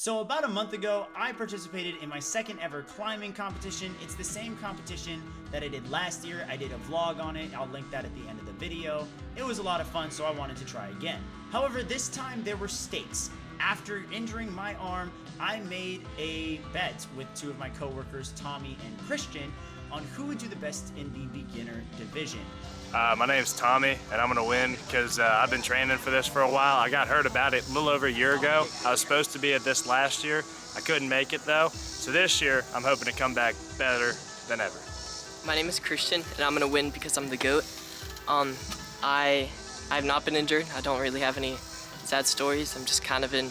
So about a month ago, I participated in my second ever climbing competition. It's the same competition that I did last year. I did a vlog on it. I'll link that at the end of the video. It was a lot of fun, so I wanted to try again. However, this time there were stakes. After injuring my arm, I made a bet with two of my coworkers, Tommy and Christian, on who would do the best in the beginner division. My name's Tommy, and I'm gonna win because I've been training for this for a while. I got hurt about it a little over a year ago. I was supposed to be at this last year. I couldn't make it though. So this year, I'm hoping to come back better than ever. My name is Christian, and I'm gonna win because I'm the GOAT. I've not been injured. I don't really have any sad stories. I'm just kind of in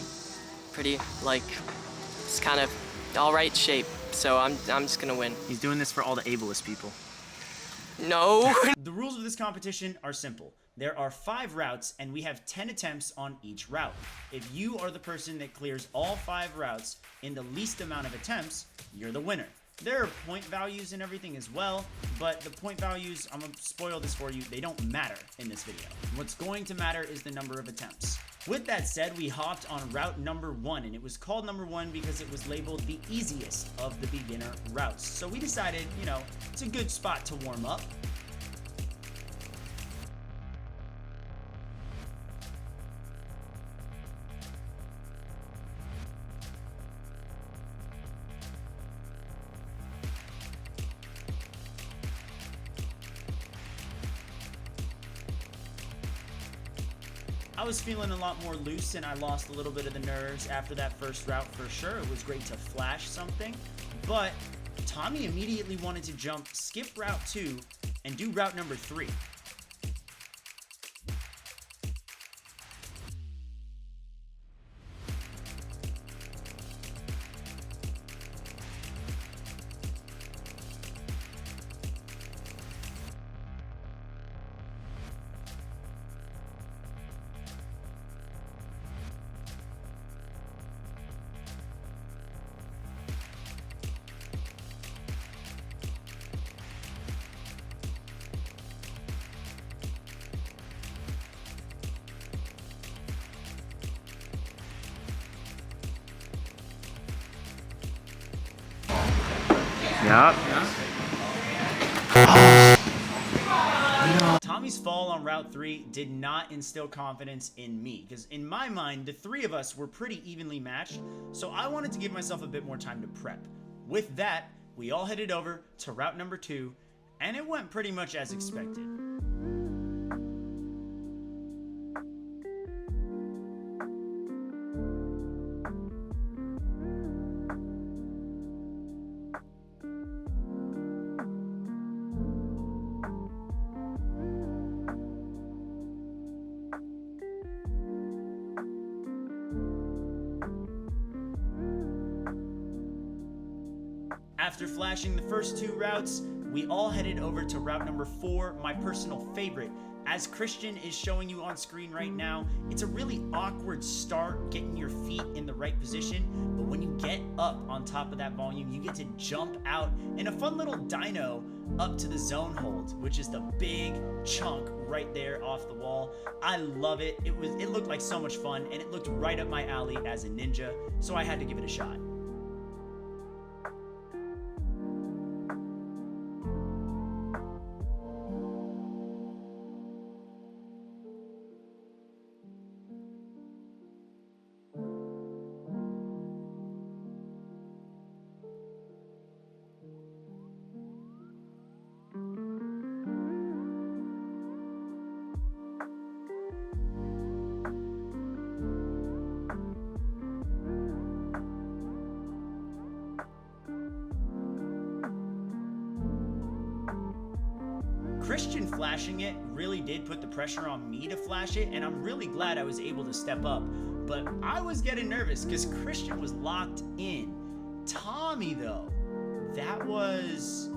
pretty, just kind of all right shape. So I'm just gonna win. He's doing this for all the ableist people. No. The rules of this competition are simple. There are 5 routes, and we have 10 attempts on each route. If you are the person that clears all 5 routes in the least amount of attempts, you're the winner. There are point values and everything as well, but the point values, I'm gonna spoil this for you, they don't matter in this video. What's going to matter is the number of attempts. With that said, we hopped on route number 1, and it was called number 1 because it was labeled the easiest of the beginner routes. So we decided, it's a good spot to warm up. I was feeling a lot more loose, and I lost a little bit of the nerves after that first route for sure. It was great to flash something, but Tommy immediately wanted to skip route 2 and do route number 3. Yep. Tommy's fall on route 3 did not instill confidence in me, because in my mind, the 3 of us were pretty evenly matched, so I wanted to give myself a bit more time to prep. With that, we all headed over to route number 2, and it went pretty much as expected. After flashing the first 2 routes, we all headed over to route number 4, my personal favorite. As Christian is showing you on screen right now, it's a really awkward start getting your feet in the right position, but when you get up on top of that volume, you get to jump out in a fun little dyno up to the zone hold, which is the big chunk right there off the wall. I love it. It looked like so much fun, and it looked right up my alley as a ninja, so I had to give it a shot. Christian flashing it really did put the pressure on me to flash it, and I'm really glad I was able to step up. But I was getting nervous because Christian was locked in. Tommy, though, that was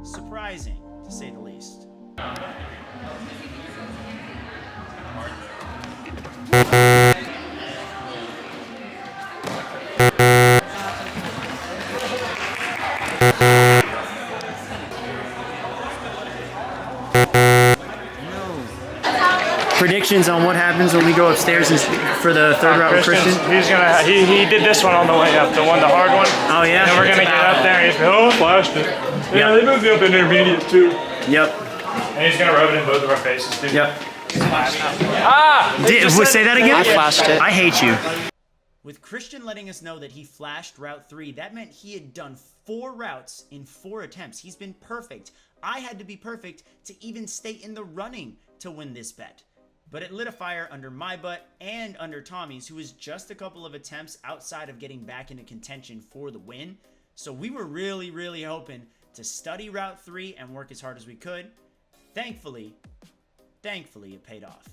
surprising, to say the least. predictions on what happens when we go upstairs for the third route with Christian? He did this one on the way up, the hard one. Oh yeah. And we're gonna get up there and he's gonna flashed it. Yeah, they moved me up in intermediate too. Yep. And he's gonna rub it in both of our faces too. Yep. Say that again? I flashed it. I hate you. With Christian letting us know that he flashed Route 3, that meant he had done 4 routes in 4 attempts. He's been perfect. I had to be perfect to even stay in the running to win this bet. But it lit a fire under my butt and under Tommy's, who was just a couple of attempts outside of getting back into contention for the win. So we were really, really hoping to study Route 3 and work as hard as we could. Thankfully, it paid off.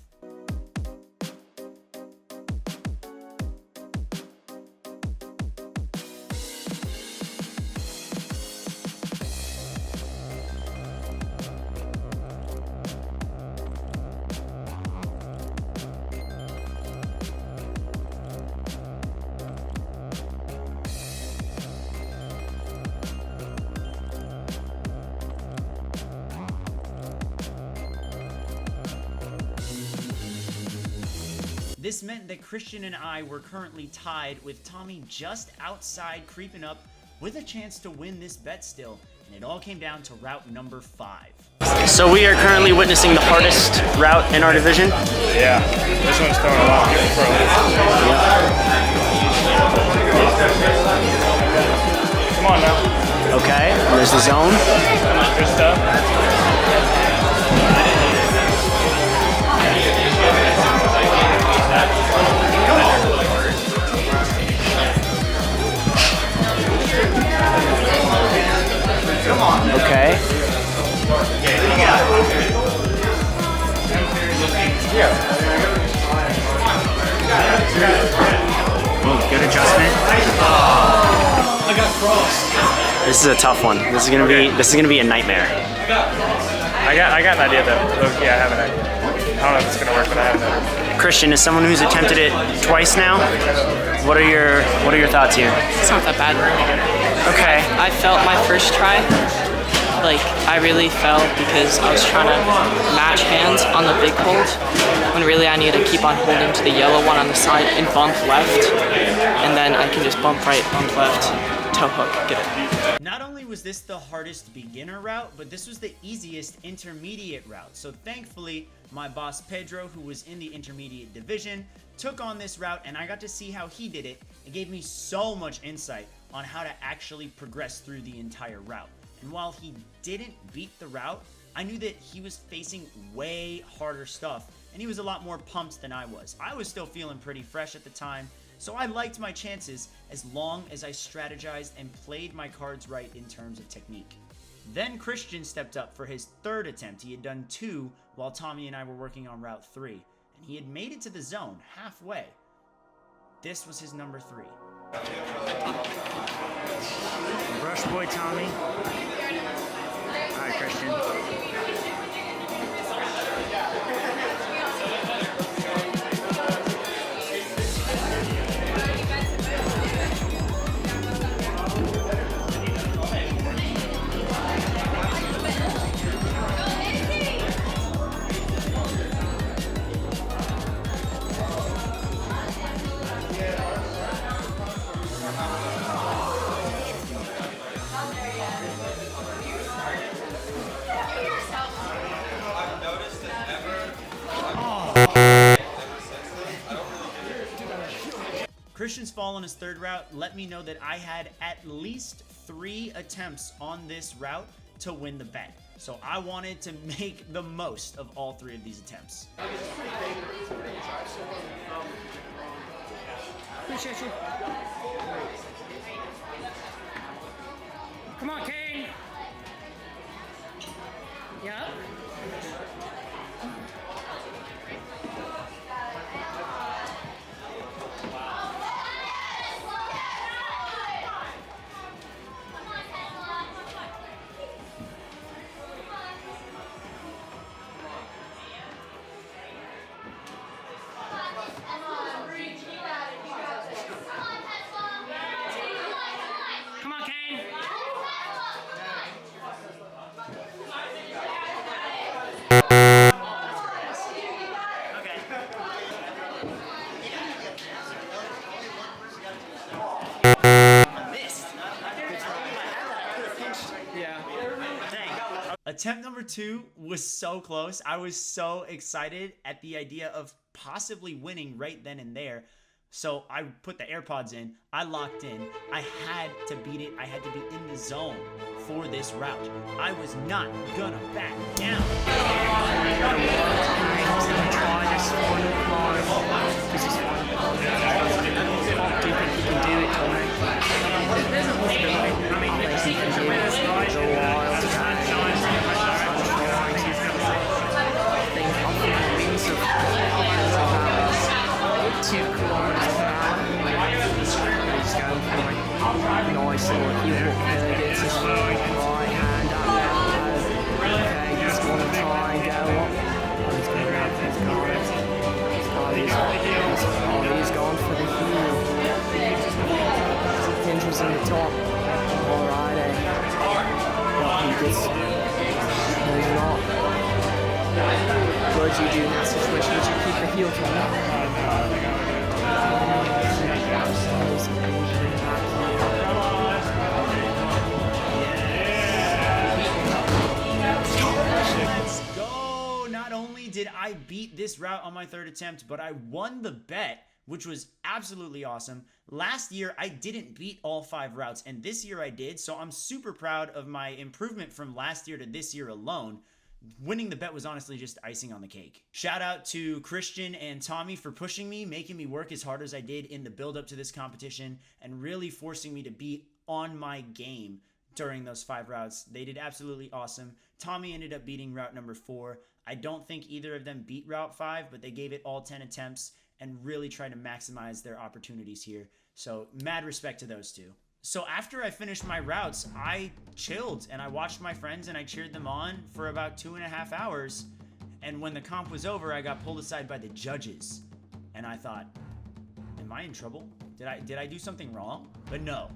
This meant that Christian and I were currently tied, with Tommy just outside creeping up with a chance to win this bet still, and it all came down to route number 5. So we are currently witnessing the hardest route in our division. Yeah, this one's throwing a lot of people for a loop. Come on now. Okay, there's the zone. Good stuff. Okay. Oh, good adjustment. I got crossed. This is a tough one. This is gonna be a nightmare. I got an idea though. Look, yeah, I have an idea. I don't know if it's gonna work, but I have an idea. Christian, as someone who's attempted it twice now, what are your thoughts here? It's not that bad. Okay. I felt my first try, like I really fell because I was trying to match hands on the big hold, when really I need to keep on holding to the yellow one on the side and bump left, and then I can just bump right, bump left, toe hook, get it. Not only was this the hardest beginner route, but this was the easiest intermediate route. So thankfully, my boss Pedro, who was in the intermediate division, took on this route, and I got to see how he did it. It gave me so much insight on how to actually progress through the entire route. And while he didn't beat the route, I knew that he was facing way harder stuff, and he was a lot more pumped than I was. I was still feeling pretty fresh at the time, so I liked my chances as long as I strategized and played my cards right in terms of technique. Then Christian stepped up for his third attempt. He had done 2 while Tommy and I were working on Route 3, and he had made it to the zone halfway. This was his number 3. Brush boy Tommy. All right, Christian. Christian's fall on his third route let me know that I had at least 3 attempts on this route to win the bet. So I wanted to make the most of all 3 of these attempts. Appreciate you. Come on, Kane. Yep. Come on, Kane. Attempt number 2 was so close. I was so excited at the idea of possibly winning right then and there. So I put the AirPods in, I locked in, I had to beat it, I had to be in the zone for this route. I was not gonna back down. Do you think you can do it, Tommy? Nice little heel hook there, gets his right hand up there. Okay, he's going to try and go up. Oh, he's going to grab his guard. He's gone for the heel. Hinge was in the top. Alrighty. But he gets... No, he's not. What do you do in that situation? Would you keep the heel to Let's go! Not only did I beat this route on my 3rd attempt, but I won the bet, which was absolutely awesome. Last year, I didn't beat all 5 routes, and this year I did, so I'm super proud of my improvement from last year to this year alone. Winning the bet was honestly just icing on the cake. Shout out to Christian and Tommy for pushing me, making me work as hard as I did in the build up to this competition, and really forcing me to be on my game during those 5 routes. They did absolutely awesome. Tommy ended up beating route number 4. I don't think either of them beat route 5, but they gave it all 10 attempts and really tried to maximize their opportunities here. So mad respect to those two. So after I finished my routes, I chilled and I watched my friends and I cheered them on for about 2.5 hours. And when the comp was over, I got pulled aside by the judges. And I thought, am I in trouble? Did I do something wrong? But no,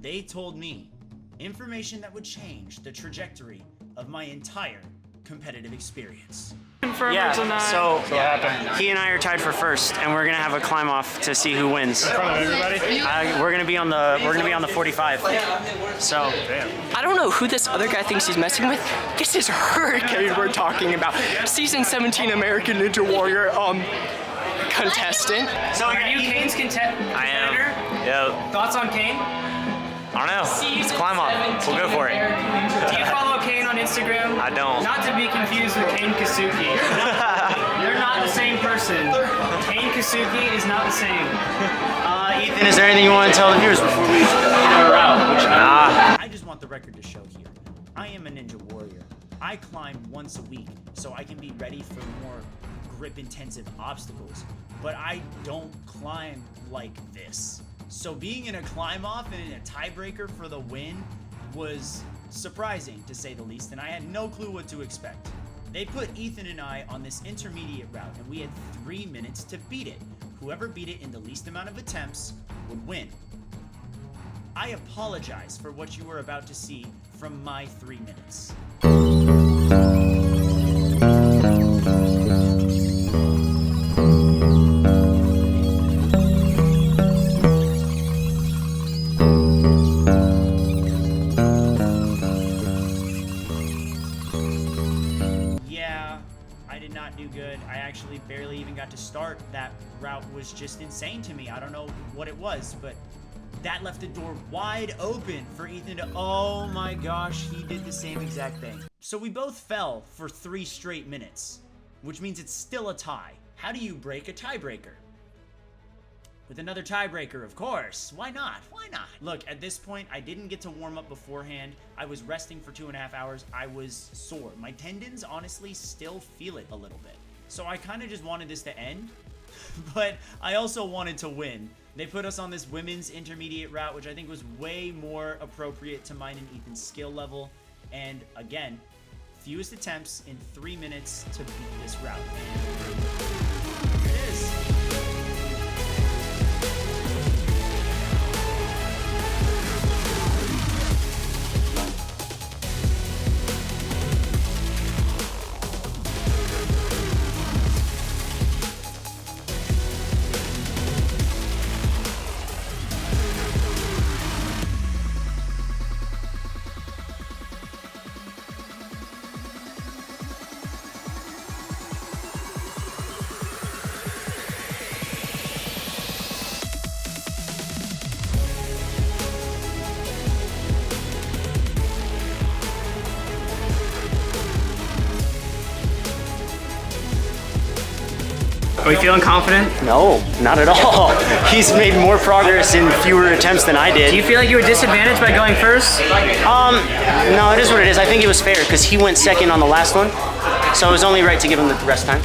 they told me information that would change the trajectory of my entire competitive experience. Yeah, so he and I are tied for first, and we're gonna have a climb off to see who wins. In front of everybody? We're gonna be on the 45. So I don't know who this other guy thinks he's messing with. This is Hurricane we're talking about. Season 17 American Ninja Warrior contestant. So are you Kane's competitor? I am. Yeah. Thoughts on Kane? I don't know. It's a climb off. We'll go for it. Do you follow Kane on Instagram? I don't. Not to be confused with Kane Kasuki. They're not the same person. Kane Kasuki is not the same. Ethan, is there anything you want to tell the viewers before we get our route? I just want the record to show here. I am a Ninja Warrior. I climb once a week so I can be ready for more grip-intensive obstacles. But I don't climb like this. So being in a climb-off and in a tiebreaker for the win was surprising, to say the least, and I had no clue what to expect. They put Ethan and I on this intermediate route, and we had 3 minutes to beat it. Whoever beat it in the least amount of attempts would win. I apologize for what you were about to see from my 3 minutes. Barely even got to start. That route was just insane to me. I don't know what it was, but that left the door wide open for Ethan to, oh my gosh, he did the same exact thing. So we both fell for 3 straight minutes, which means it's still a tie. How do you break a tiebreaker? With another tiebreaker, of course. Why not? Why not? Look, at this point, I didn't get to warm up beforehand. I was resting for 2.5 hours. I was sore. My tendons, honestly, still feel it a little bit. So I kind of just wanted this to end, but I also wanted to win. They put us on this women's intermediate route, which I think was way more appropriate to mine and Ethan's skill level. And again, fewest attempts in 3 minutes to beat this route. And here it is. Are you feeling confident? No, not at all. He's made more progress in fewer attempts than I did. Do you feel like you were disadvantaged by going first? No, it is what it is. I think it was fair because he went second on the last one, so it was only right to give him the rest time.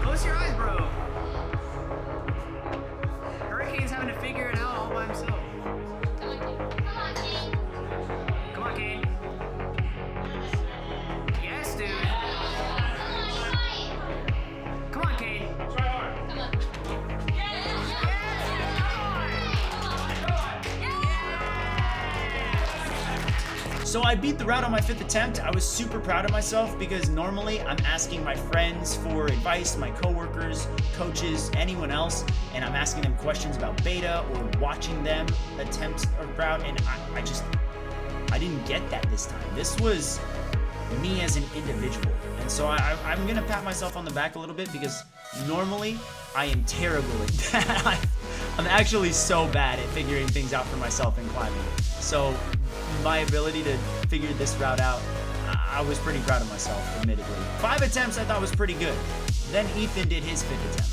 Close your eyes, bro. Hurricane's having to figure it out all by himself. Come on, Kane. Yes, dude. Come on, Kane. Try hard. Come on. So I beat the route on my 5th attempt. I was super proud of myself because normally I'm asking my friends for advice, my coworkers, coaches, anyone else, and I'm asking them questions about beta or watching them attempt a route, and I didn't get that this time. This was me as an individual. And so I'm gonna pat myself on the back a little bit because normally I am terrible at that. I'm actually so bad at figuring things out for myself in climbing. So my ability to figure this route out, I was pretty proud of myself, admittedly. 5 attempts I thought was pretty good. Then Ethan did his 5th attempt.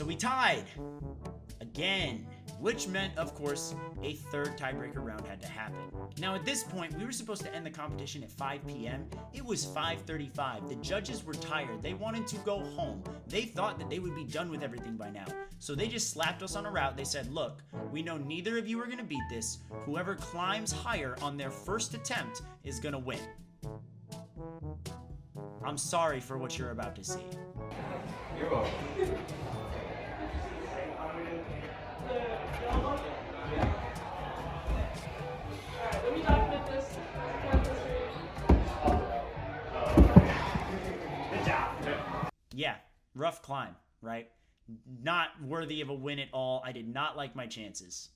We tied again, which meant, of course, a 3rd tiebreaker round had to happen. Now, at this point, we were supposed to end the competition at 5 p.m. It was 5:35. The judges were tired. They wanted to go home. They thought that they would be done with everything by now. So they just slapped us on a route. They said, look, we know neither of you are going to beat this. Whoever climbs higher on their 1st attempt is going to win. I'm sorry for what you're about to see. You're welcome. Yeah, rough climb, right? Not worthy of a win at all. I did not like my chances.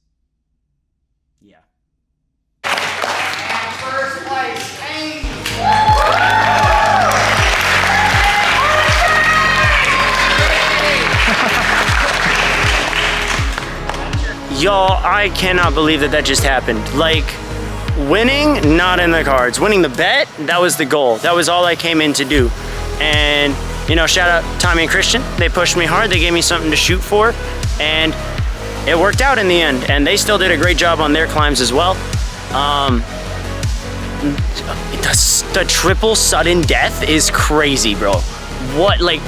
Yeah. First place, Kane. Y'all, I cannot believe that just happened. Like, winning, not in the cards. Winning the bet, that was the goal. That was all I came in to do. And, you know, shout out Tommy and Christian. They pushed me hard. They gave me something to shoot for. And it worked out in the end. And they still did a great job on their climbs as well. The triple sudden death is crazy, bro. What, like,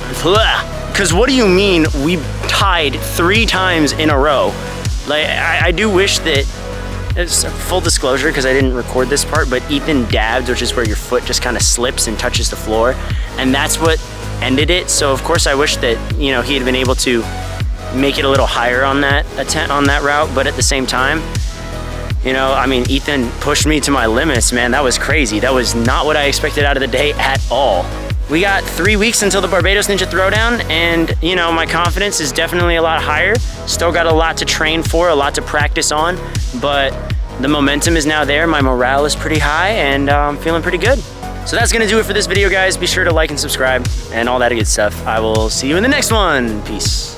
because what do you mean we tied 3 times in a row? Like, I do wish that, it's full disclosure because I didn't record this part, but Ethan dabbed, which is where your foot just kind of slips and touches the floor, and that's what ended it. So of course I wish that, you know, he had been able to make it a little higher on that route, but at the same time, you know, I mean, Ethan pushed me to my limits, man. That was crazy. That was not what I expected out of the day at all. We got 3 weeks until the Barbados Ninja Throwdown, and you know, my confidence is definitely a lot higher. Still got a lot to train for, a lot to practice on, but the momentum is now there. My morale is pretty high, and I'm feeling pretty good. So that's gonna do it for this video, guys. Be sure to like and subscribe and all that good stuff. I will see you in the next one. Peace.